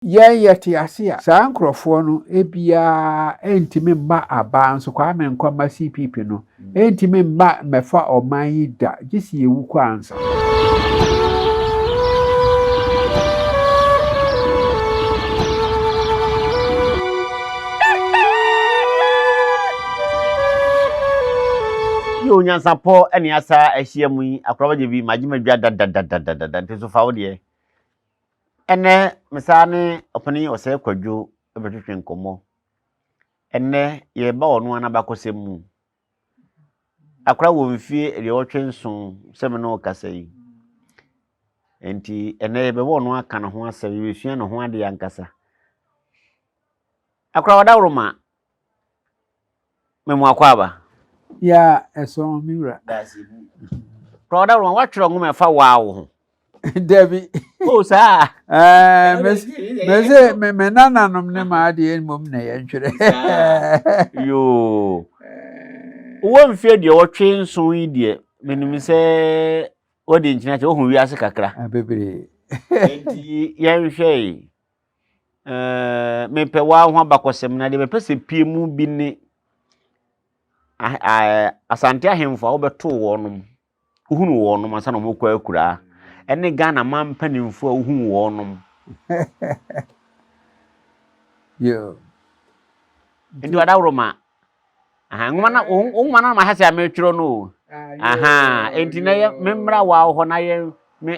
yeti asia saa nkrofo no ebia entime mba aba nso kwa me nkoma CPP no entime mba mefa oman yi da gisi ewu kwa ansa yo Nyansapo ene asa ahia mu yi akrobaje bi magimadwa dadadadadada nteso fawo de ene mesane opani Osei Kwadwo ebetwetwe nkomo ene ye ba ono anabakosem mu akra wo mfie ele otwe nson sem no kasai enti ene ye be ono aka ne ho asa ye sua ne ho ade yankasa akra wadawroma memu akwaba ya eso miura Proda ron watchro ngum efa waawo Debbie o sa me nananom ne ma ade mom na ye ntwere yo wo mfie de wotwe nson yi de menim se odi nchina che ohun wiase kakra abebere enti ye nhwe me pe wa ho abakosem na de me pese pie mu bi ni Asantehene wo beto wonom uhunu wonom asa no mokwa akura ene Ghana man panimfo uhunu wonom yo ndi wadawroma ngoma na ma hase ametwro no enti na ye memra wa ho na ye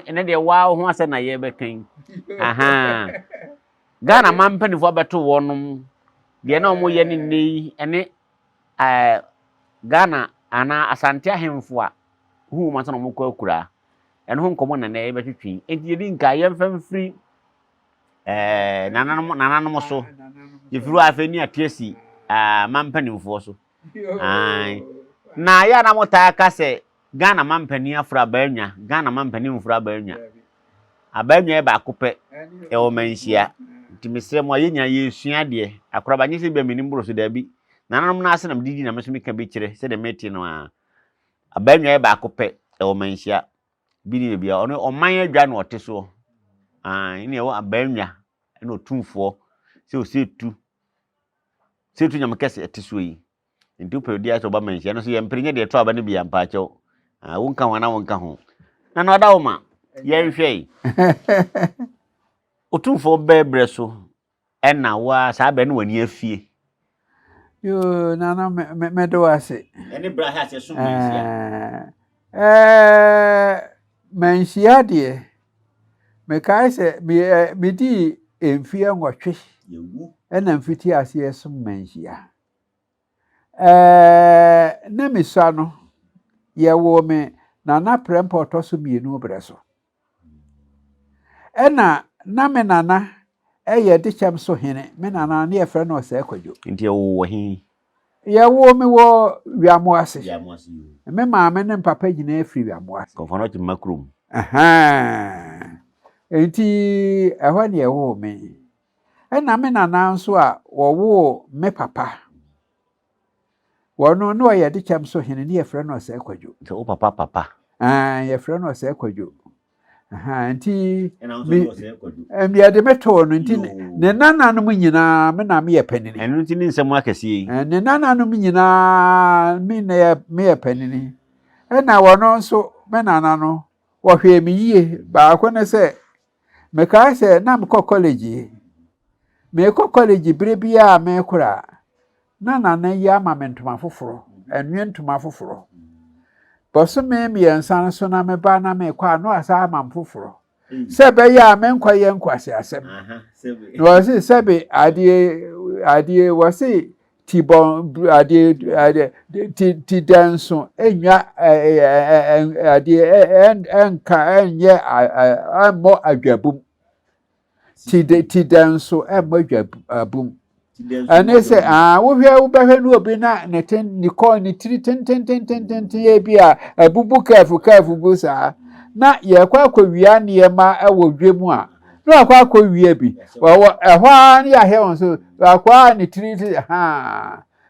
ene de wa ho ase na ye bekan Ghana man panimfo beto wonom de na omo ye ni ene Ghana ana Asantehene a hu ma sana mokwa akura ene ho nkomo na ye betwetwi enti ye dinka ye mfamfiri nananom so yefiru afeni atiesi mampanimfo so na ya na mota ka se Ghana mampani afra baanwa Ghana mampanimfo baanwa abaanwa e ba kope e o manhia ntimisre mo ayenya yesua de akoraba nyese bia menimbro so dabi nananom na asenam didi na meso meka be kire se de meti no abaanwa e ba kope e o manhia bini bia ono oman adwa na oteso ine wo abaanwa ene otumfo se o setu nyamkese eteso yi nti upedi aso ba manhia no so ye mprinye de to aba ne bia mpa chew wonka wana wonka ho na no dawoma ye nhwe otumfo bebre so ena wa sa be ne wani afie yo nana me do ase ene bra ha se so manhia manhia de me kai se me di emfie nwotwe yewu ena mfiti ase eso manhia na misua no ye wo me nana Prempeh otoso mienu breso ena na me nana ye de chem so hene me nana na ye frɛ no Osei Kwadwo nti wo hi ye wo me wo wiamoase me maame ne papa gina afiri wiamoase konfono ti makrum enti ehwa ne ye wo me ena me nana nso a wo me papa wono no ye de chem so hene ne ye frɛ no Osei Kwadwo so o papa ye frɛ no Osei Kwadwo nti ena nso Osei Kwadwo ya de meto no nti ne nananom nyina me na me ye panini enu nti ni nsem akasi ne nananom nyina me na me ye panini ena wono nso me nana no wo hwe me yie ba ko ne se me ka se na me college bire bia me kura nana ya ma me ntoma foforo enwe ntoma foforo boso me ensan so na me ba na me kwa no asa ma foforo sebe ya me nkwa ye nkwase asem sebe no se sebe adie wase tibon adie ti danso enwa adie enka enye amo adwabum ti danso amo adwabum ane se wo hwe wo behwe no obi na ne ten ni call ni tiri ten ye bia abubu kafu busa na ye kwa wia ne ma ewo dwemu a no akwa wia bi wo ehwa ne ya he won so akwa ni tiri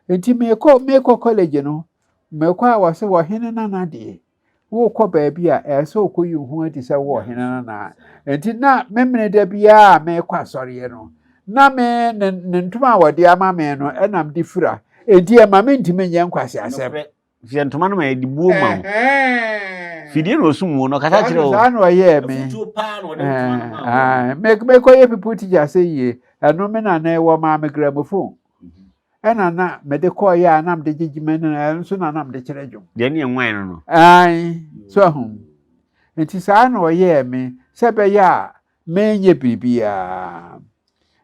enti me ko college no me kwa wase wo hene na de wo kɔ baabi a ɛsɛ okoyi ho adi sɛ wo hena na enti na memene da bia me kɔ asɔre no na me ne ntoma a wɔde ama me no ɛnam di fura enti e ma me ntimi nyɛ nkwase asɛm fie ntoma no ma yɛ di buo ma wo fidie no osum wo no kasa kyerɛ wo saa no ɔyɛ me me kɔ yɛ people teacher sɛ yie ɛno me na na ɛwɔ ma me gramophone ɛna na me de kɔ yɛ a na me de gyegyime no nso na na me de kyerɛ dwom de ne nwan no so ahom enti saa no ɔyɛ me sɛ bɛyɛ a menye bibia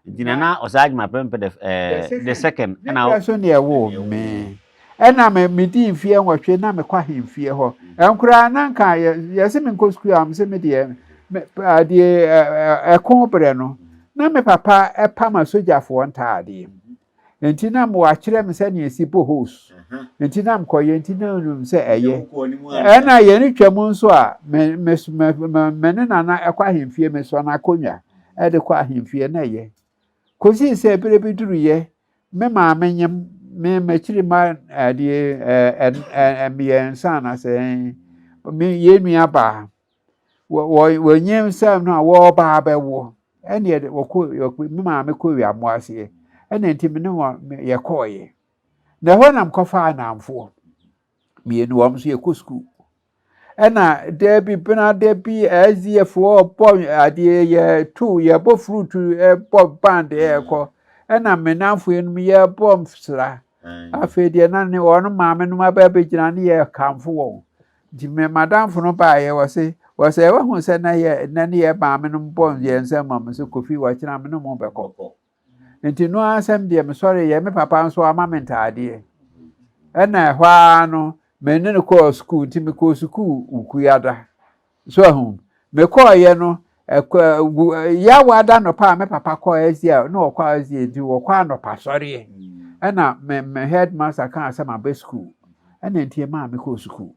Dinana Osei Prempeh the second na so ne ɛwo me ɛna me di mfie nwɔtwe na me kwa hemfie hɔ ɛnkura na nka yɛse me nkɔ school am se me de ade ɛko brɛ no na me papa ɛpama sojafoɔ ntaade enti na mo akyerɛ me sɛ ne esi bohos enti na mkɔyɛ enti na onum sɛ ɛyɛ ɛna yɛ ne twam nso a me ne nana ɛkɔ hemfie me so na akonnwa ɛde kɔ hemfie na ɛyɛ kosi sɛ bere bi duru yɛ me ma menyem me machiri ma ade miɛnsa na sɛ me yenua ba wo nyem sam no a wo ba bɛwo ɛne wɔkɔ me ma me kɔ wi amoase ɛna nti me ne yɛ kɔɔyɛ na hɔ nam kɔfa anamfo mienu wɔm so yɛ kɔ school ɛna debi bena debi aziefoɔ bɔ ade yɛ tu yɛ bɔ fruit bɔ band ɛkɔ ɛna menafo enu yɛ bɔ msra afei deɛ na ne wɔn maame no ma ba begyina ne yɛ kamfo wɔn di me madamfo no ba yɛ wɔse ɛwɔ hu sɛ na ne yɛ maame no bɔ yɛ nsɛm mam so kofi wɔkyena me no mo bɛkɔ nti no asɛm deɛ me sɔre yɛ me papa nso ama me ntaade ɛna hwa no me ne ko school ti me ko school ukuyada so ahum me ko ye no ya wada no pa me papa ko azia no ko azia di wo kwa no pa sori na me headmaster kan asema be school na ntie ma me ko school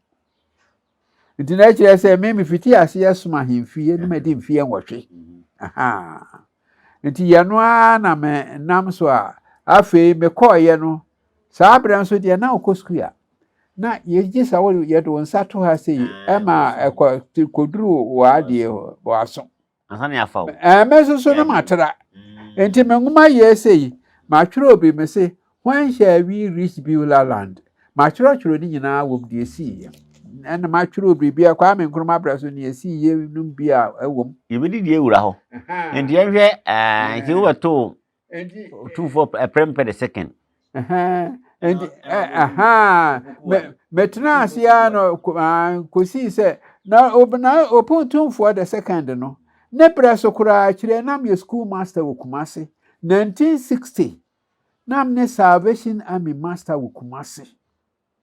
nti na kire se me fiti ase yesoma hemfie no me di mfie nwɔtwe aha nti ye no na me nam so a afei me ko ye no saa bran so de na ko school ya na yeji sa wo yedo nsa to ha sei ema koduru wa de wo aso asane afa wo meso no matra enti menguma ye sei ma twere obi me se when shall we reach Beulah Land ma twere ni nyina wo de si na ma twere obi bia kwa me nkroma braso ne esi ye num bia ewom yebedi die wura ho enti ehwe nti wo to enti 24 Prempeh the second and metna asia no kosi se na opuntumfo the second no ne preso kura kire nam ye school master wo Kumasi 1960 nam ne Salvation Army master wo Kumasi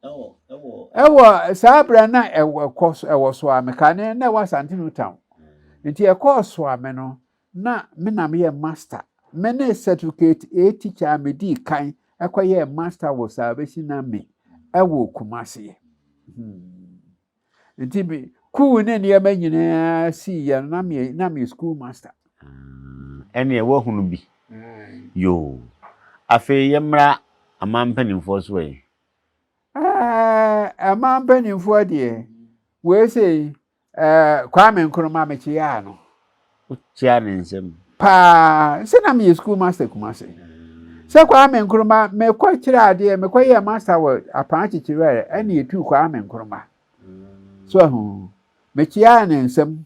ewo sabra na ewo course ewo so amekane na wa Asantehene town nti e course so ame no na me na me ye master me ne certificate a teacher me di kan akoye master wo Salvation Army ewo Kumasi nti bi ku ne ne ma nyina si ya na me school master ene e wo hunu bi yo afi yemra amampanimfo so e amampanimfo de we say Kwame Nkrumah me chia no chia ne nsem pa se na me school master Kumasi se Kwame Nkrumah me kwa kire ade me kwa ye master wo apan chichire ene etu Kwame Nkrumah so hu me chia ne nsem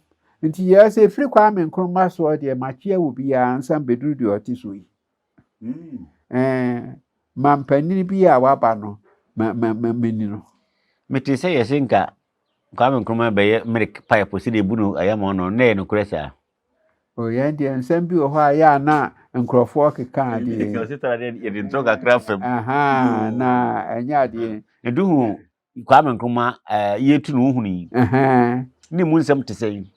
nti ye se free Kwame Nkrumah so de ma chia wo bia nsam beduru de otiso yi mampani bia waba no meni no meti se yesinka Kwame Nkrumah be ye America pipe si de bunu Agyemang no na no kresa o ye de nsam bi wo ha ya na nkrofo keka de o se tara de ye de ntroka krafem na enya de eduhu Kwame Nkrumah yetu no hunu ni mu nsam te sei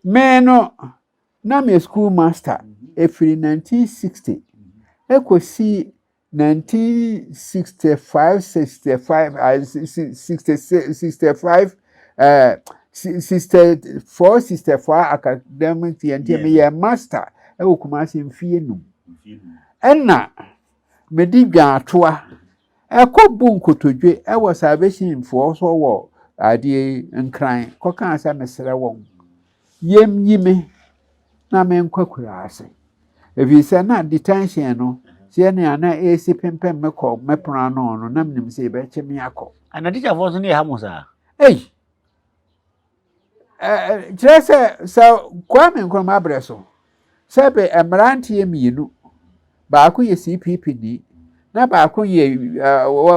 me no na me school master efiri 1960 ekosi 1965 65 64 academic year me ye master e wo Kumasi mfie num enna medi dwa atoa ekobu nkotodwe e wo Salvation for so wo ade nkran koka asa mesere won yem yime na men kwakura ase evi se na detention no se ne ana esi pempem mekọ mepra no na mnim se be chemi akọ ana teacher for so ne ha mo sa ei jese Kwame Nkrumah abreso sebe emrantie mienu baako ye CPP ni na baako ye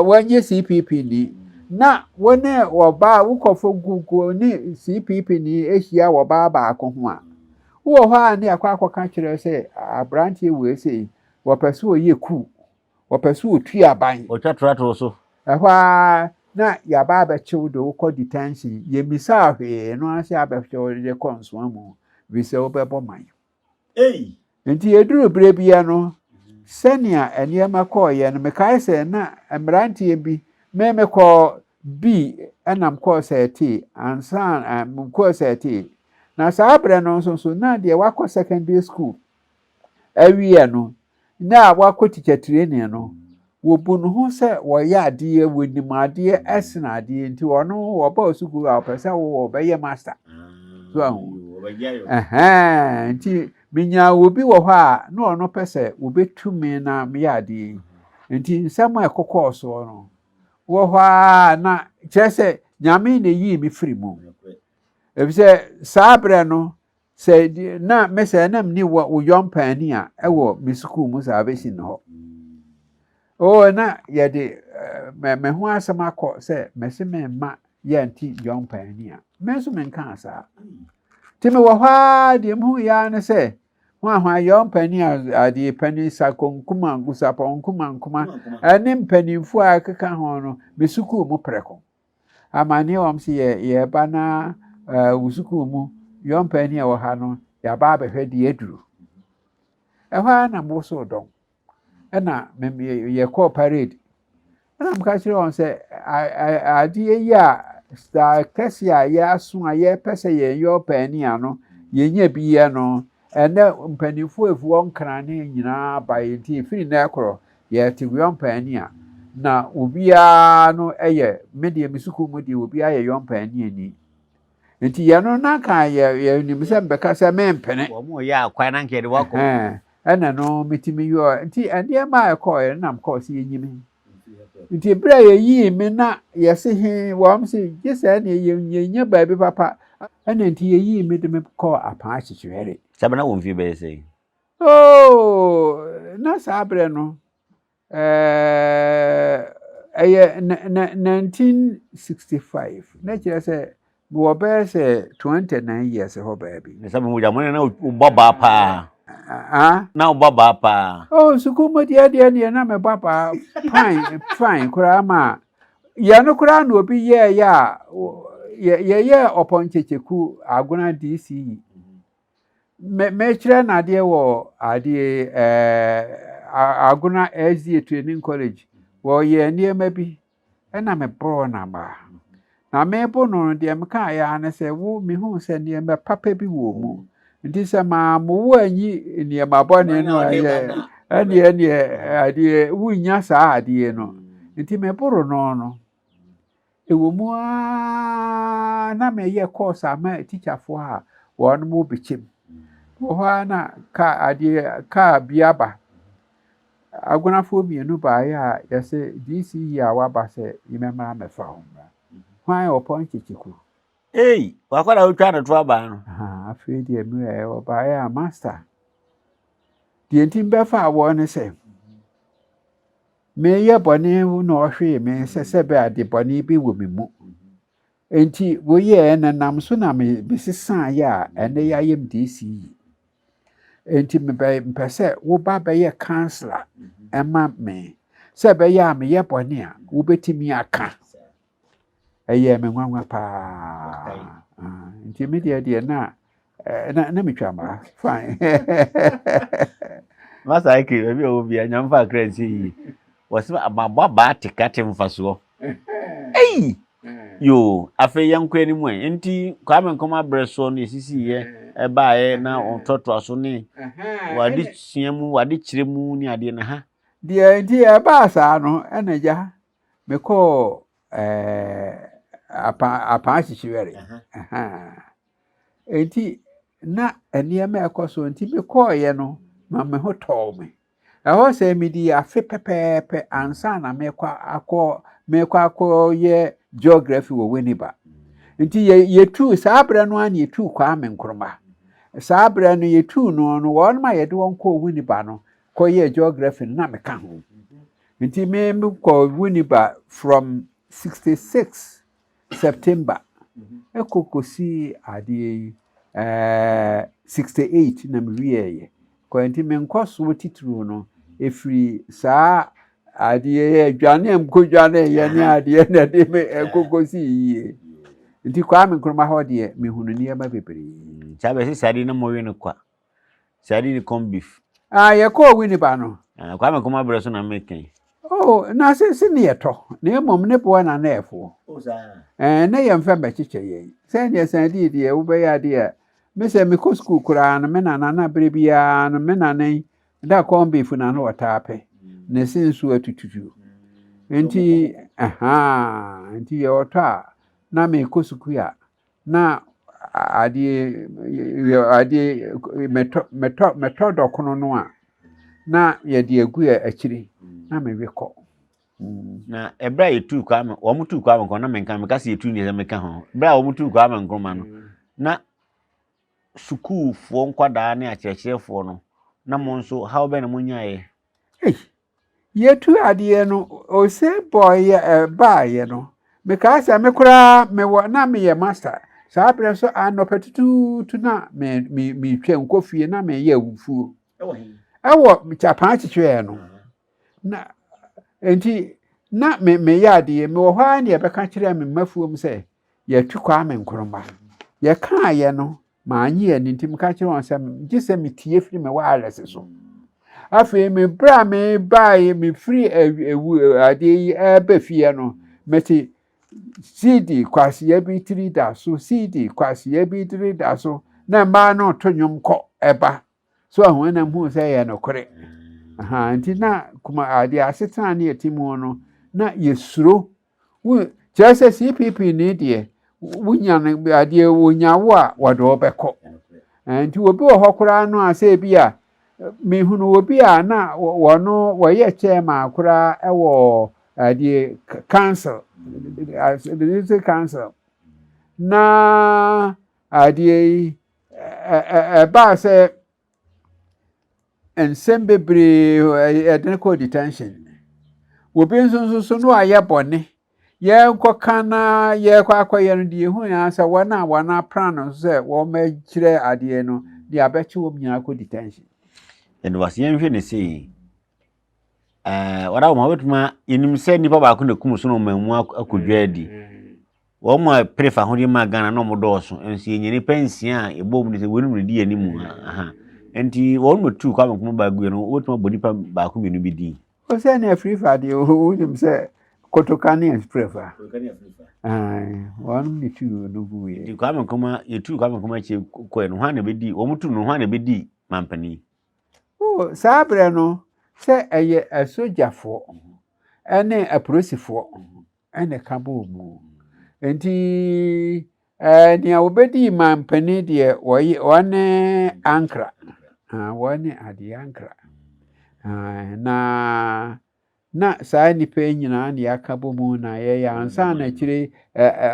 wanye CPP ni na wone oba wukofo gugu ni CPP ni ehia oba baako ho a wo ho a ne akwa kire se abrantie we se wo pese oye ku wo pese otu aban o twatrato so ehwa na ya ba ba chiw do ko detention ye misa ahwe no ase abehwe de konso amu bi se obebo man nti eduru bre bia no senia eniema ko ye no mekai se na emrantie bi memekọ bi enam ko se ti ansan ko se ti na saa bre no so na de wakọ secondary school awie no na wakọ teacher training no wo bunu ho se wo ya ade wonimade esna ade nti ono wo ba school a pesa wo be ye master so ahu nti minya obi wo hɔ a na ono pese obetumi na me ya ade nti nsɛm a ɛkɔkɔɔ so no wo hɔ a na kyerɛ nyame na yi mi firi mu ebise saa bre no sɛ na mese na mni wo yompani a ɛwɔ mi school mu salvation ho na yɛde me ho asɛm akɔ sɛ mese me ma yɛ nti yompani a menso menka asa timi wo hɔ a de mu ya ne sɛ hwa yompani a de pani sakonkuma gusaponkuma ɛne mpanimfo a keka ho no me school mu preko amane wam se ye ba na wo school mu yompani a wo ha no ya ba behwe de aduru ɛhwa na mo so dɔn ɛna ye call parade ɛna mka kire on sɛ ade yi a star kesia ya so a ye pese ye yompani a no ye nya bi ye no ɛnɛ mpanimfo efuo nkran ne nyinaa ba ye nti firi na ɛkoro ye ti yompani a na obia no ɛyɛ media misuku mu di obia ye yompani ani nti ye no na kan ye nim sɛ mbeka sɛ mempene wo mo ya akwan na nke de wako ɛna no mitimi yo nti ande ma ɛkɔ ye nam kɔ se yenyimi nti bra ye yi me na ye se he wam se gese na ye nya ba bi papa ɛna nti ye yi me de me kɔ apa achichwere sabe na wo mfi be sei na sabre no ɛyɛ 1965 na kyerɛ sɛ wo be se 29 years ho ba bi ne sabe mo jamon na ubaba pa na ubaba pa suku mo dia ne na me baba fine kura ma ya no kura na obi ye oponchecheku aguna DC me kyerɛ na de wo ade aguna SDA training college wo ye niema bi na me bro na ba na me bo no de me ka ya na sɛ wo me hu sɛ niema papa bi wo mu nti sɛ ma mo wo anyi niema bɔne no ade ade wo nya saa ade no nti me bro no ewo mu na me ye course ama teacher fo a won mo bichem wo ha na ka ade ka biaba agunafo mienu ba ya yese DC ya wa ba se yimema me fa ho hwan opon chichiku wakwara utwa na to aba no afi de mu e oba ya master de ntimbe fa wo ne se me ye bone no hwe me se be ade bone bi wo me mu enti wo ye na nam so na me besisa ya ene ya yem DC enti me pese wo ba be ye counselor ema me se be ya me ye bone a wo betimi aka eye me nwanwa pa enti me de na me twama fine masa ike be obi anyamfa kransi wasi ababa ba tikate mfaso yo afa yanko animu enti Kwame Nkrumah breso no esisi ye eba ye na ontoto aso ne wadi siamu wadi kiremu ni ade na ha de enti eba sa no enaja me ko apa chichiwere enti na eniema ekoso enti me call ye no ma me ho tol me ɛhɔ sɛ medi afe pɛpɛɛpɛ ansa na mekɔ akɔ ye geography wɔ Winneba nti yetu saa bra no an yetu kwa me nkroma saa bra no yetu no wɔn ma yɛde wɔn kɔ Winneba no kɔ ye geography na meka ho nti me kɔ Winneba from 66 September ekokosi ade 68 na me wiye ko nti me nkoso titru no efiri saa ade adwane amkodwane ye ne ade na de me ekokosi yiye nti kwa me nkroma ho de me hunu ne ba bebre chabe se sadi na mowe ne kwa sadi ni corn beef ye ko Winneba no kwa me koma bre so na meken na se ne yeto na mom ne bo na efo na ye mfa ba chiche ye se ne sadi de wo be ya de me se me ko school kura na me na brebia na me na nan da corn beef na no watape ne sinsu atututu nti nti ye wota na me ko school ya na ade meto dokono no a na ye de agu akiri na me wekọ na ebra yetu kwa me wo mutu kwa me ko na menka me kase yetu ni ze meka ho bra wo mutu kwa me nkroma no na sukuu fo nkwada na akyerɛkyerɛfo no na mo nso how be na mo nyae yetu ade no Osei boy ba ye no me ka se me kura me na me ye master saa bre so anopetutu na me twa nkofie na me ye awufuo ewo Japan chichwe no na enti na me yade me wo ha ne be ka kire me mafuom se ye tukwa me nkroma ye ka ye no ma anyi ani ntim ka kire on se gise me tie firi me wireless so afi me bra me bae me free ade yi ebe fie no meti CD kwasi ye bi 3 da so CD kwasi ye bi 3 da so na ma no to nwom kọ eba so ahun na hu se ye no kore nti na kuma ade asetan ne yetimu no na yesuro wo chese CPP ne de wunya ne ade wonyawo a wode obekọ nti obi wo hokora no ase bia me hunu obi a na wono woye chema akora ewo ade council the council na ade ba se ensem bebre edeko detention obi nso so no aye bone ye kokana ye kwakoye no de hu ya sa wana plan se wo ma kire ade no de abeche wo nyina ko detention and was yen hwe ne sei wada wo ma wetuma yenim se nipa ba ko na kum so no mamu akodwa di wo ma prefer ho di ma Ghana no mo dooso ensi nyini pensia ebom ne se wonum ne di animu enti wo no tu kwa me ba gu no wetuma bodi pa ba ko menu bi di o se na free fa di o nim se kotokani prefer wonum ni tu no gu ye di kwa me kuma yetu kwa me kuma che ko no ha na be di wo mutu no ha na be di mampani sabre no se eye asojafo ene apolisifo ene kabo mu enti ni obedi mampani de wone ankra wone ade ankra na saa nipa nyina ne yakabo mu na ye ansa na kire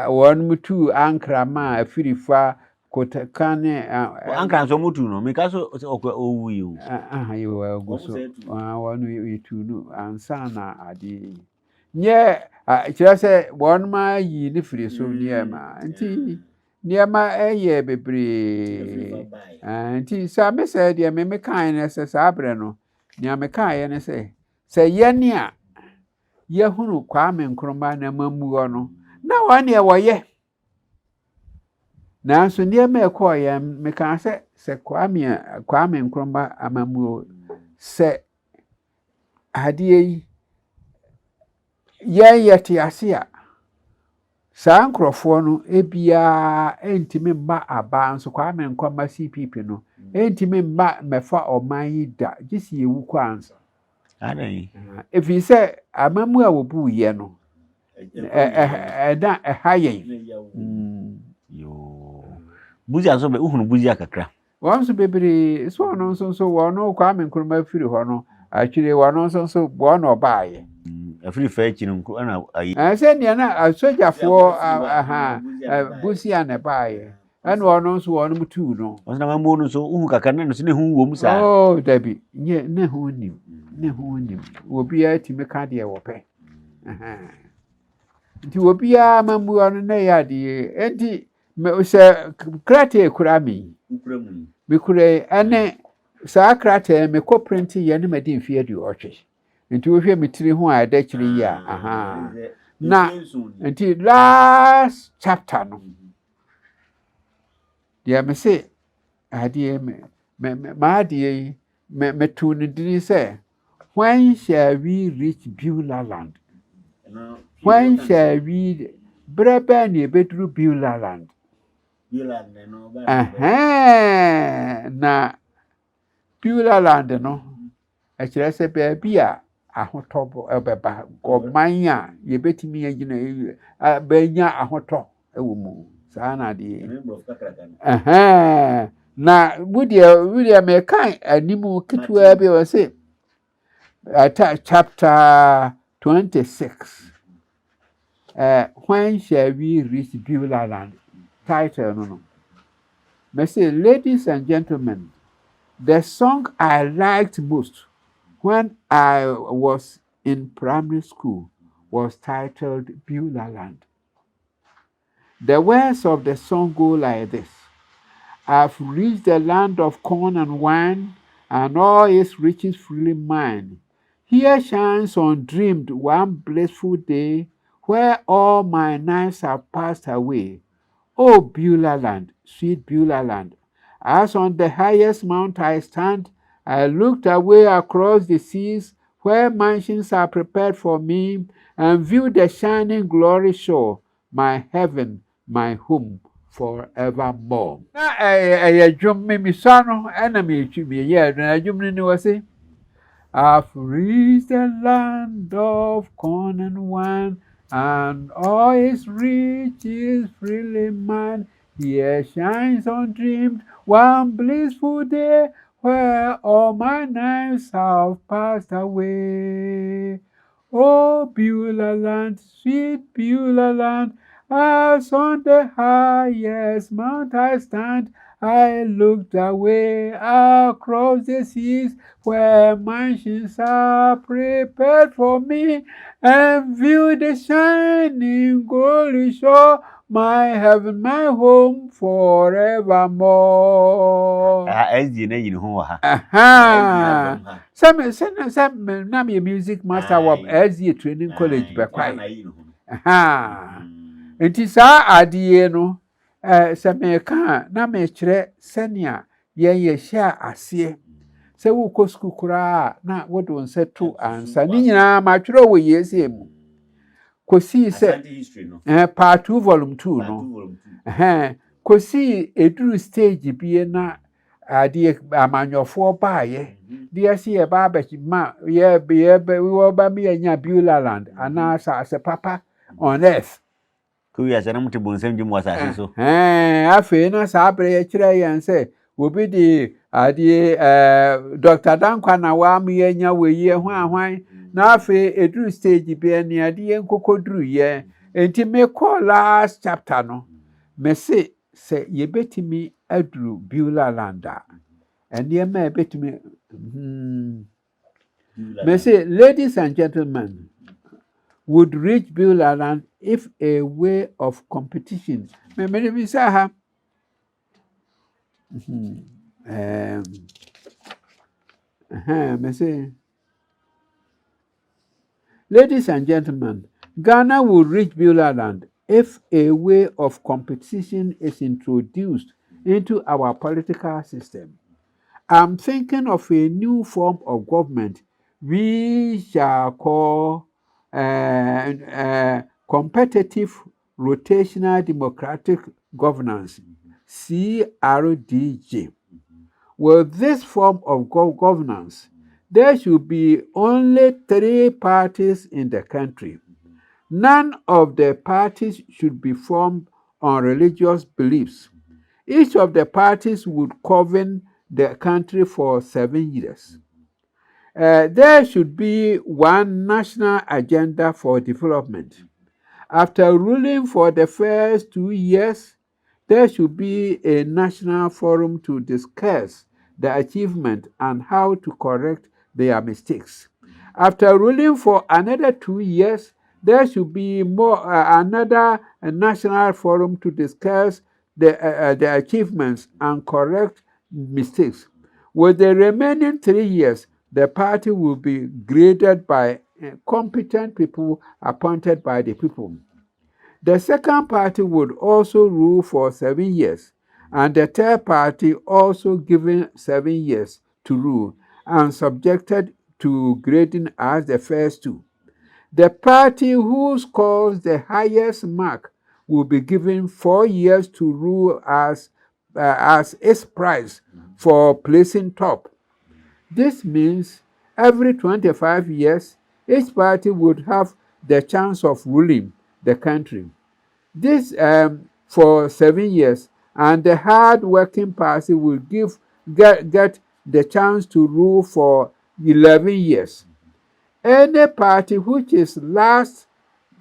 won mutu ankra ma afirifa kotakane ankra so mutu no meka so owu yi yo guso wonu yitu no ansa na ade nye kire se won ma yi ni firi so niema nti niema eye bebre nti sa me se de me kan ne se sa abre no ni ameka ye ne se yeni a ye hunu kwa me nkroma na mamuo no na wane e woye na so niema e ko ye me kan se kwa me nkroma amamuo se hadie ye te ase a saa nkrofo no ebia entimi mba aba nso kwa me nkroma CPP no entimi mba mefa oman yi da gisi ewu kwa ansa Adai. If you say amamu a wobu ye no da high. Yo. Buzia so be uhunu buzia kakra. Once baby, so no so one kwame nkruma firi ho no. Actually one so one or buy. Afiri fa echi no na ayi. Say near na sojafo busia na buy. And one so one two no. Once na mambo no so uhu kakra na no se ne hu wo mu sa. Oh, Debbie, ye ne hu nim. Ne hu nim. Obi a ti meka de wo pe. Nti obi a mambu anu na ya de enti me se krate kura mi. Me kura ene sa krate me ko print ye ne medi mfie de otwe. Nti wo hwe me tiri ho a da kiri ya. Na nti last chapter no. Dia me se adie me tune didn't say, when shall we reach Beulah Land? When shall we brebe ni bedru Beulah Land? Na Beulah Land no. Actually say baby a ahotobo ebeba gomanya ye betimi agina benya ahoto ewo mu. Saa na de. Na Woody me kind animal kitwa be was say chapter 26. When shall we reach Beulah Land? Title no. Me say, ladies and gentlemen, the song I liked most when I was in primary school was titled Beulah Land. The words of the song go like this. I've reached the land of corn and wine, and all its riches freely mine. Here shines undreamed one blissful day, where all my nights have passed away. Oh, Beulah Land, sweet Beulah Land, as on the highest mount I stand, I looked away across the seas, where mansions are prepared for me, and viewed the shining glory shore, my heaven, my home forevermore. Na drum me sano ena me twi me ye na drum ni was say, I've reached the land of corn and wine, and all its riches freely mine. Here shines undreamed one blissful day, where all my nights have passed away. Oh, Beulah Land, sweet Beulah Land, as on the highest mount I stand, I looked away across the seas, where mansions are prepared for me, and viewed the shining glory shore, my heaven, my home forevermore. Some na me music master wa SG training college be kwai. Enti saa adie no se me ka na me kire senia ye hia ase se wo ko school kura na wo do nseto ansa ni nyina ma twere wo yesi mu kosi se part 2 volume 2 no kosi eduru stage bie na adie amanyofo baaye dia si e ba ba ma ye be wo ba mi anya Beulah Land ana sa papa on earth. Kuya sana muti bonsem di mwasasi so. Afe na sa abre ye kire yan se obi di adi Dr. Dankwa na wa mi enya weyi hwan na afe eduru stage bi ni adi enkokoduru ye enti me call last chapter no me se ye betimi aduru Beulah Land and ye me betimi me say, ladies and gentlemen, would reach Beulah Land if a way of competition. Me say ladies and gentlemen, Ghana will reach Beulah Land if a way of competition is introduced into our political system. I'm thinking of a new form of government we shall call competitive rotational democratic governance, CRDG. With this form of governance, there should be only 3 parties in the country. None of the parties should be formed on religious beliefs. Each of the parties would govern the country for 7 years. There should be one national agenda for development. After ruling for the first 2 years, there should be a national forum to discuss the achievement and how to correct their mistakes. After ruling for another 2 years, there should be another national forum to discuss the achievements and correct mistakes. With the remaining 3 years, the party will be graded by competent people appointed by the people. The second party would also rule for 7 years, and the third party also given 7 years to rule and subjected to grading as the first two. The party who scores the highest mark will be given 4 years to rule as its prize for placing top. This means every 25 years, each party would have the chance of ruling the country. This for 7 years, and the hard-working party will get the chance to rule for 11 years. Any party which is last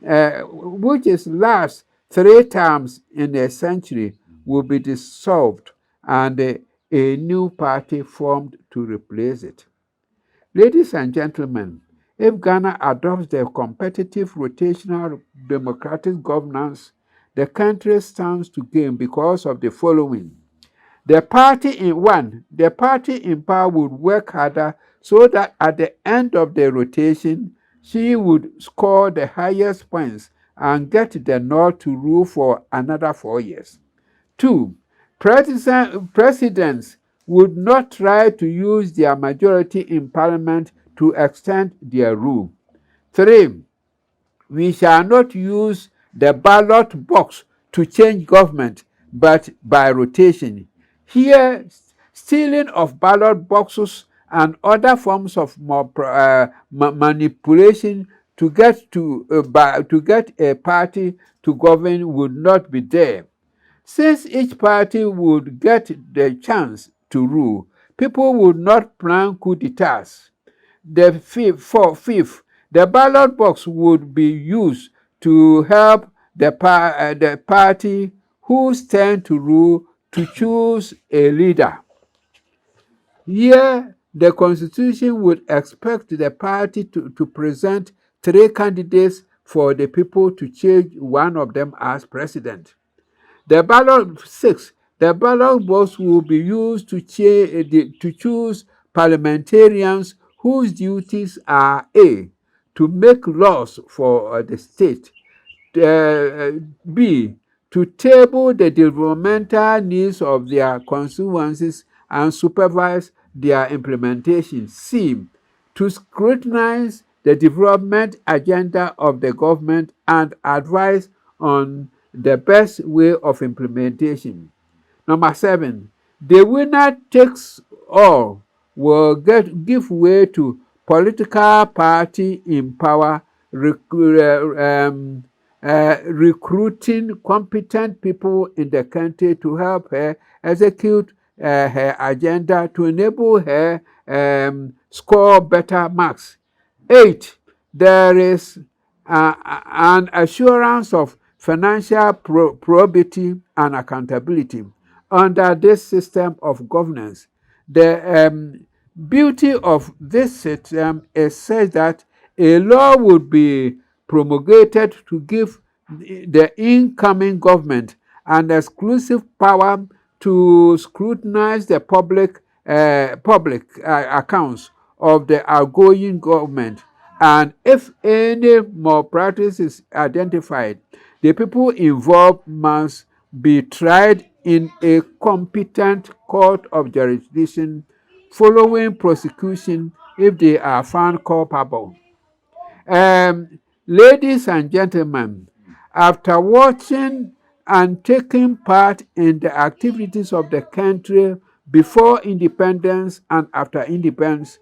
3 times in a century will be dissolved and a new party formed to replace it. Ladies and gentlemen, if Ghana adopts the competitive rotational democratic governance, the country stands to gain because of the following. The party in power would work harder so that at the end of the rotation, she would score the highest points and get the nod to rule for another 4 years. 2. Presidents would not try to use their majority in parliament to extend their rule. 3. We shall not use the ballot box to change government, but by rotation. Here, stealing of ballot boxes and other forms of manipulation to get a party to govern would not be there. Since each party would get the chance to rule, people would not plan coup d'etats. Fifth, the ballot box would be used to help the party whose turn to rule to choose a leader. Here, the constitution would expect the party to present 3 candidates for the people to choose one of them as president. The ballot box will be used to choose parliamentarians whose duties are A. To make laws for the state, B. To table the developmental needs of their constituencies and supervise their implementation, C. To scrutinize the development agenda of the government and advise on the best way of implementation. Number 7, the winner takes all will give way to political party in power, recruiting competent people in the country to help her execute her agenda to enable her score better marks. 8, there is an assurance of financial probity and accountability under this system of governance. The beauty of this system is such that a law would be promulgated to give the incoming government an exclusive power to scrutinize the public accounts of the outgoing government, and if any malpractice is identified, the people involved must be tried in a competent court of jurisdiction following prosecution if they are found culpable. Ladies and gentlemen, after watching and taking part in the activities of the country before independence and after independence,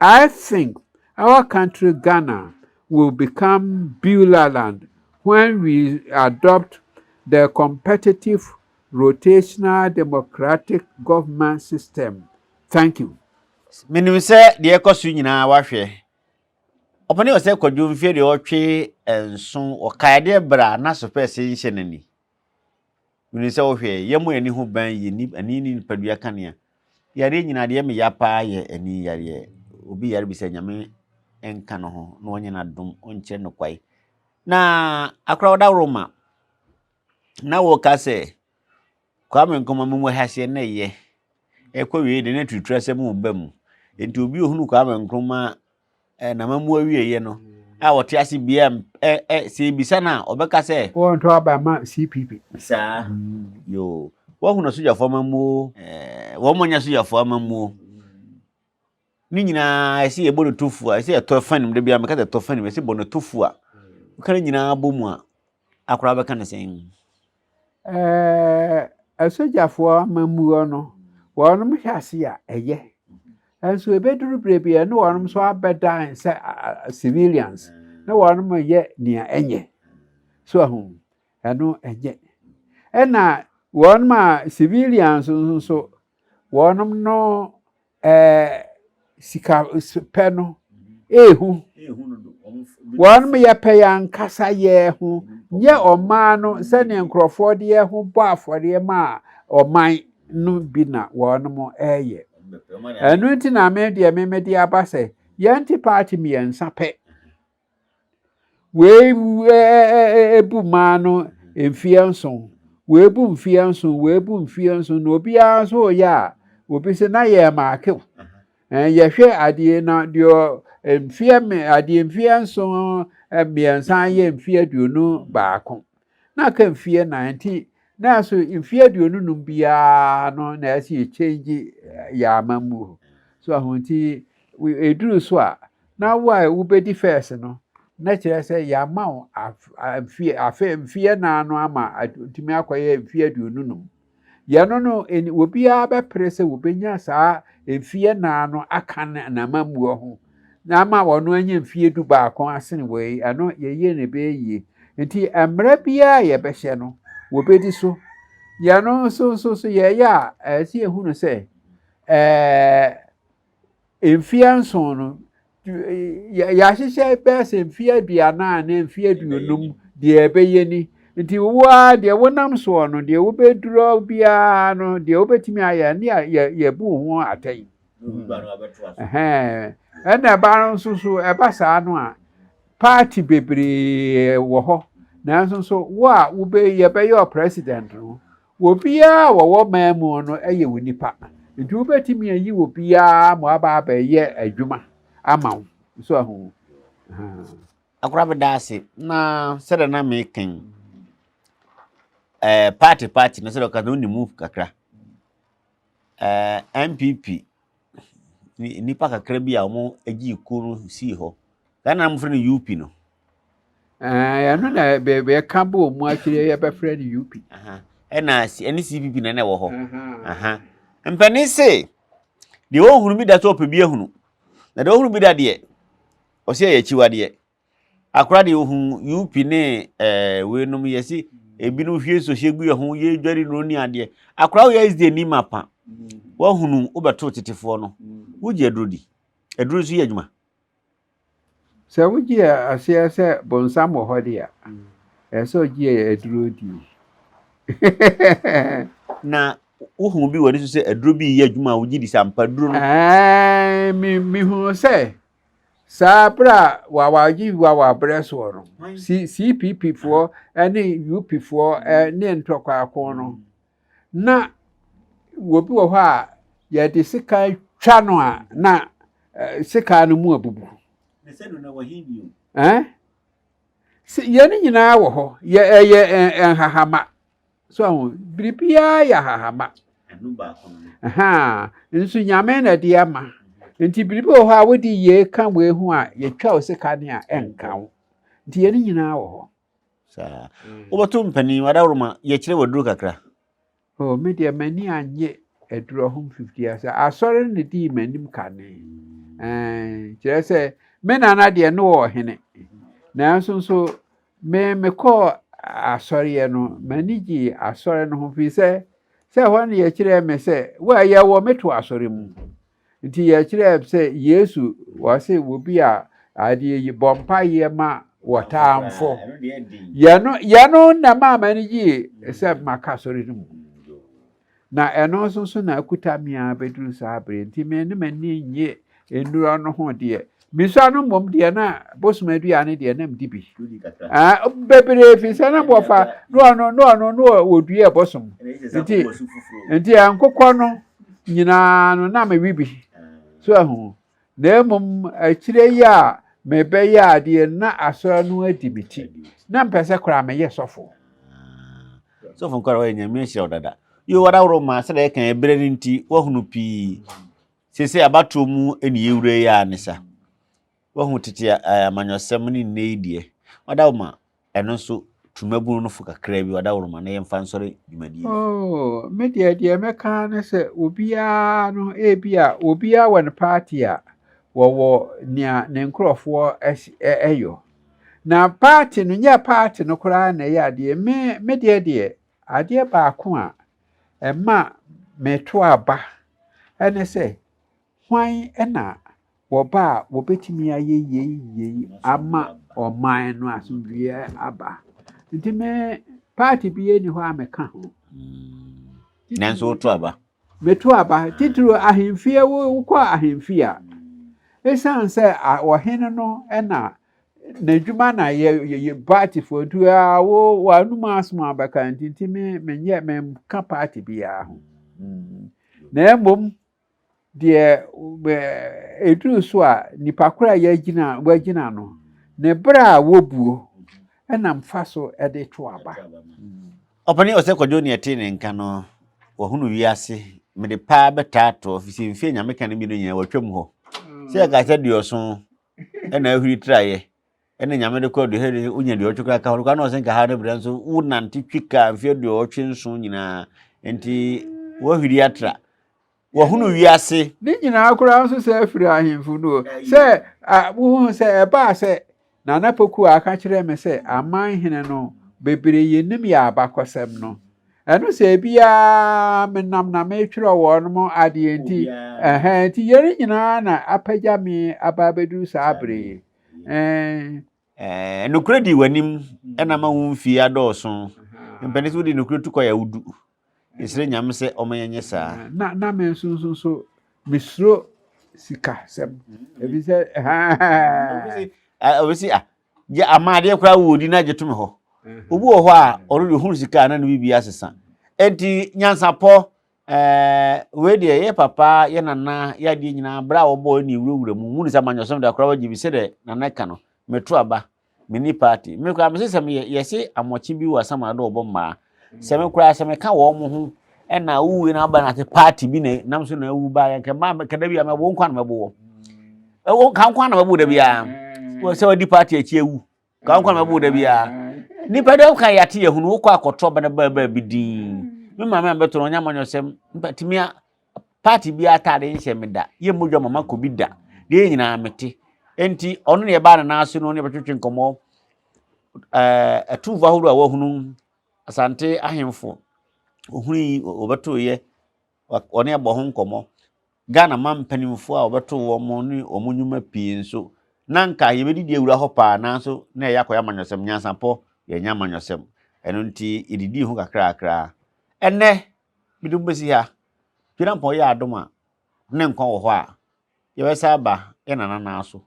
I think our country, Ghana, will become Beulah Land when we adopt the competitive rotational democratic government system. Thank you. Menim say de ekosu nyina wahwe. Opani o say Kwadwo mfie de otwe enso o kaade bra na so pese nhye nani. Menim say ohwe yemu ani ho ban ye ni ani ni padua kanea. Yare nyina de me yapa ye ani yare obi yare bi say nyame enka no ho na onye na dum onche no kwai. Na akra oda Roma na wo ka say kwa me nkoma mu hase na ye ekwa wie de na tutrase mu bam enti obi ohunu kwa me nkoma na mamu awie ye no a wote ase bia se bisa na obeka say won to aba ma CPP sa yo wo hunu soja fo mamu wo monya soja fo mamu ni nyina ese ye bono tofu a ese ye to fanim de bia me ka to fanim ese bono tofu a kan nyina abomu a akora beka na sen asojafo mamu no wonum hwase a eye enso ebeduru brebia no wonum so abedan se civilians na wonum ye nia enye so ahun eno enye ena wonum civilians so wonum no sika peno ehu wonum ye peyan kasa ye hu nye oman no se ne nkrofo de ye hu bo afore ma oman no bi na wonum eye enu nti na me de abase yanti party mi ensa pe we ebu mano emfianson we bu mfianson no bia so ya obi se na ye ma ke ye hwe ade na dio mfianson miensan ye mfiaduonu baako na ka mfie 90 na so mfiaduonu num bia no na ase change ya mamu so ahunti we eduru so a na wa ubedi first no na kire say ya ma mfie na no ama timi akoye mfiaduonu num ya no obi a be prese obenya saa mfie na no akan na mamu ho na ma wono anya mfie du baako asene we ano ye ne be yi nti amra bia ye be hye no wobedi so ya no so ye ya si ehunu se mfianson no ya hyehyɛ be se mfie aduana na mfie aduonum de ebeye ni nti wo de wonam so no de wobeduro bia no de wobetimi aya ne ye bu ho atai ena ba so eba saa no a party bebre wo ho na so wo a wo be ye be your president no wo bia wo mamu no eye wonipa nti wo betimi ayi wo bia mo aba ye adwuma ama so ahu akora bedase na sede na making party na sede ka no ni move kakra MPP nipa kakra bi a omo agi ikuru si ho kana mo frɛ no UP no ya no na be ka bo mu akire ye be frɛ no UP ena CPP na wo ho mpani se de wo hunu bi da so opa bi ehunu na de wo hunu bi da de o se ya chiwa de akora de wo hu UP ne we num yesi ebi no hwie so hye gu ho ye dwari no ni ade akora wo is the ni mapa wo hunu obeto tetefo no wuji adrodi adro su yadwuma se wuji asia se bonsam ho de a so ji adrodi na wo bi wori so se adro bi yadwuma wuji di sampa dro no mi hu se sabra wawaji breso no CPP for any UP for ne ntokwa akon no na wobi wo ho a ye de sika twa no a na sika no mu abubu ne se no na wahibio ye ni nyina wo ho ye hahama so biribia ya hahama anu ba kono nsu nyame na de ama nti biribi wo ho a wodi ye ka we hu a ye twa o sika ne a enka wo nti ye ni nyina wo ho sa oboto mpani wada roma ye kire waduru kakra media mani anye eduro hom 50 asa asore ne di manim kane kire se me nana de no wo hene nanso so me call asɔre no mani gye asɔre no ho fi sɛ hɔ no yɛkyerɛ me sɛ wo a yɛwɔ meto asɔre mu nti yɛkyerɛ sɛ Yesu wɔse obi a adeɛ yi bɔ mpaeɛ ma wɔtamfo yɛno na ma mani gye sɛ maka asɔre no mu na ɛno nso so na akuta me a bɛduru saa bere nti me ne m'ani nye nnuro no ho deɛ misua no mmom deɛ na bosom aduane deɛ na mdi bi bebree fi sɛ na bɔfa no wɔdua bosom nti nkokɔ no nyinaa no na mewi bi so ahu na mmom akyire yi a mebɛyɛ adeɛ na asɔre no adi me ti na mpɛ sɛ koraa meyɛ sɔfo nkɔra wɔyɛ nyame hyɛ wo dada yo wada woro ma sɛ dɛ kan ebere nti wahunu pii sese abato mu eni ewure ya ne sa wahu tete amanyɔsɛm ne nne die wada wo ma ɛno nso tumabunu no fo kakra bi wada woro ma na yɛmfa nsɔre dwumadi me deɛ mɛka ne sɛ obiara no ebia obiara wɔ ne party a wɔwɔ nea ne nkurɔfoɔ ɛyɔ na party no nyɛ party no koraa na ɛyɛ adeɛ me deɛ adeɛ baako a ɛma meto aba ɛne sɛ hwan ɛna wɔba a wɔbɛtumi ayɛ yei ama ɔman no asomdwie aba nti me party bi yɛ ni hɔ a meka ho nanso woto aba meto aba titiro ahemfie wokɔ ahemfie a ɛsiane sɛ ɔhene no ɛna n'adwuma na yɛ party for ntu a wɔanum asom abɛka nti menka party biara ho na mmom deɛ ɛduru so a nipa koro a wagyina no ne berɛ a wɔbuo ɛnam fa so ɛde to aba ɔpani ɔsɛ Kwadwo ne ɛte ne nka no wɔhunu wiase mede paa bɛtaato fisi mfie nyame ka ne bi no nyina wɔtwam hɔ sɛ ɛka sɛ duɔso ɛna ahuri traeɛ ɛna nyame de kɔ duhɛ unya duɔtwe ka hɔ kwa na ɔsɛ nka ha ne brɛ nso wo nante twika mfie duɔtwe nso nyinaa enti wɔhuri atra wɔhunu wiase ne nyinaa koraa nso sɛ afiri ahemfo no sɛ wohu sɛ ɛbaa sɛ Nana Poku aka kyerɛ me sɛ amanhene no bebree yɛnim yɛ abakɔsɛm no ɛno sɛ biara menam na metwerɛ wɔ no adeɛ nti nti yɛre nyinaa na apagya me aba bɛduru saa bere nokura di w'anim ɛna ma wo mfie adɔɔso mpɛne sɛ wode nokura tu kɔ yɛ wudu ɛsrɛ nyame sɛ ɔmayɛnyɛ saa na me nso so mesuro sika sɛm ebi sɛ obisi ya amade kora wo di na gyeto me hɔ obi wɔ hɔ a ɔro de hunu sika na no bibi asesa enti Nyansapo we de ye papa ye nana ya de nyina bra wo bɔ ni wurawura mu mu ni sa manyɔsɔm da kora wagibi sɛ de nana ka no meto aba mini party me kora me sɛ me ye se amɔkye bi wɔ sama do ɔbɔ ma sɛ me kora sɛ me ka wɔ mo ho ɛna wuwe na aba na te party bi na nam so na wu ba ya ka ma ka da bi ma bo nkwa na mabo wo ka nkwa na mabo da bia wo sɛ wadi party achi ewu ka nkwa na mabo da bia nipa de ka yate ye hunu wo kɔ akɔtɔ ba na ba bi din me mama beto no nyamanyɔ sɛm mpatimia party bi atade nhyɛ me da ye modwa mama ko bi da de nyina mete enti ɔno ne ba na naso no ne betwetwe nkɔmɔ atuva horo a wahunu asante ahemfo ohuni obeto ye ɔne abɔ ho nkɔmɔ Ghana man panimfo a obeto wo mo ne omonyuma pii nso nanka ye bedi die wura hɔ pa na so na ya kɔ yamanyɔ sɛm Nyansapo ye nyamanyɔ sɛm ɛno nti edidi ho kakra ene bidum besi ha twirampɔ yɛ adoma ne nkɔn wɔ hɔ a ye bɛsa ba ye nana so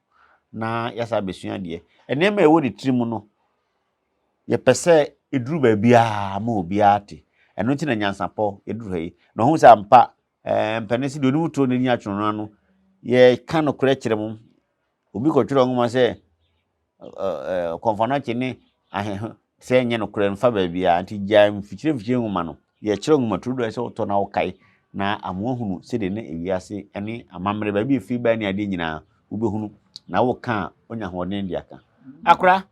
na yasa besua de ene ma ewo de tirimu no ye pɛsɛ eduru ba bia ma obi ate eno nti na Nyansapo eduru ha yi na ho sa mpa mpanesi de onu to n'ani atwono no ye ka no kora kyerɛ mu obi kɔtwerɛ ngoma sɛ konfana kyene ahe sɛ nye no kora mfa ba bia nti gya mfikyire ngoma no ye kyerɛ ngoma tudo sɛ oto na wokai na amohunu sɛ de ne ewiase ene amamre ba bi efi ba ni ade nyina wobehunu na wo ka onya hoden de aka akora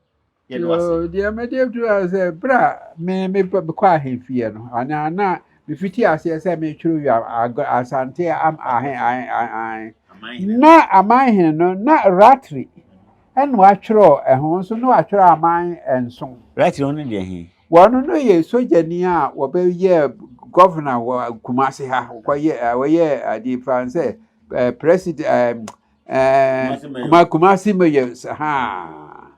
ye do ase de amede tu ase bra me kɔ ahemfie no ana me fiti ase sɛ me twuru Asante am na amanhene no na ratri and watchro a home so no watchro a mine and song. Right on in the One no ye so genia, what be ye governor Kumasi ha, why the France, president Kumasi Mayos, ha.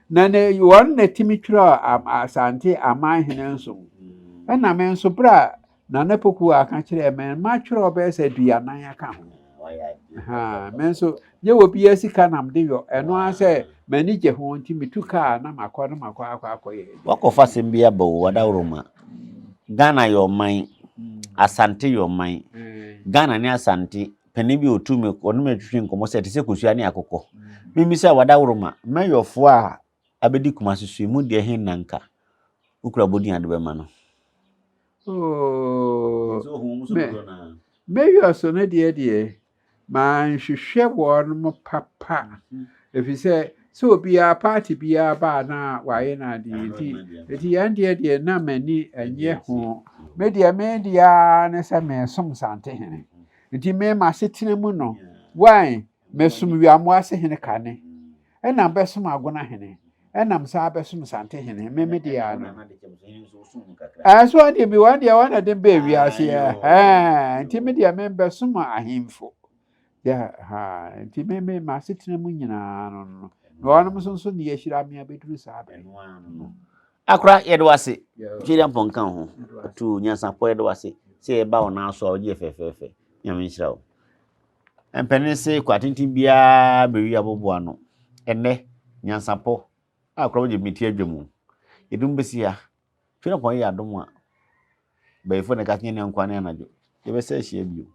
Nane, you want a Timitra Asante, a mine and song. And I mean so bra, Nanapoku, I can't tell a man, much robber said, be a nine account. Ha, men so you will be a sick and I'm dear, and one say, manager who want me to car, and my corner, my quack. Walk of us in Biabo, without Roma. Ghana your mind, Asante your mind. Ghana near Asante, Penibio to me, or me drink almost at Secusiani Akoko. Mimi say without Roma, may your four Abedicumas, mood dear hen nanka. Ukrabudi and Wemano. Oh, maybe I saw no dear. Man, she share one more papa. If you say, so be a party, be a bar now, why not the end dear, no many, and yet home. Media, and as I may some Asantehene. And he may my sitting a mono. Why, Messum, we are more saying a canny. And I'm best my gonna henny. And I'm Sabesum Asantehene, Media. As one day, be one day, one of them baby, I see, and Timidia member some are him for. Yeah, ha, and Timmy, my sitting a moon, no one was so near she had me a bit to Sabin. Akra Edwasi, Jillian Poncan, to Nyansapo Edwasi, say about now, so GFF, Yamin. And Penny say, Quatinti Bia, Beriabo Buano, and ne Nyansapo, I'll call you meet Agyemang. You don't be here. Feel upon ya don't want. But if one got any unquaniana, you ever say she you.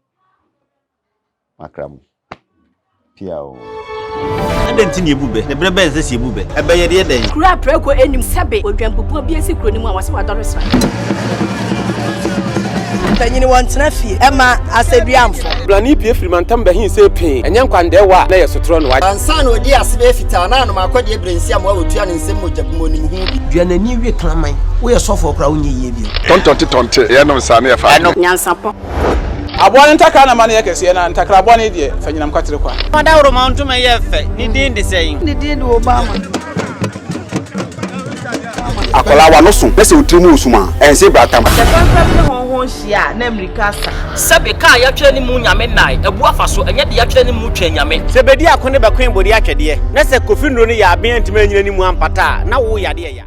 Macram. Piao. I don't think you bube. The brother is this you bube. I buy a day. Crap, Prempeh, any sabe, or Jampu, be a secret, was what I was right. Anyone Snaffy, Emma, Abibirem. Blani P. Freemantam, he say pain, and young Kwadwo, lay a sotron white. And son, oh dear, Sivitana, my quad, Brinsiam, what would you and Simo Japmoni? You are a new reclaiming. We are so for crowning you. Tonto, Yano Sania, I know Nyansapo. I want to take a money, and Takraboni, dear, Fenam Quatriqua. What out amount to my effect? He did the same. They did Obama. Akola wa no so pese otrimu osuma ense bratam the Prempeh honhon hia na America sabe ka ya twa ni mu nyame nai ebu afa so enye de ya twa ni mu twa nyame se bedi akone be kwen bodi atwede na se kofi nro ni ya aben ntime nyina ni mu ampata na wo yade ya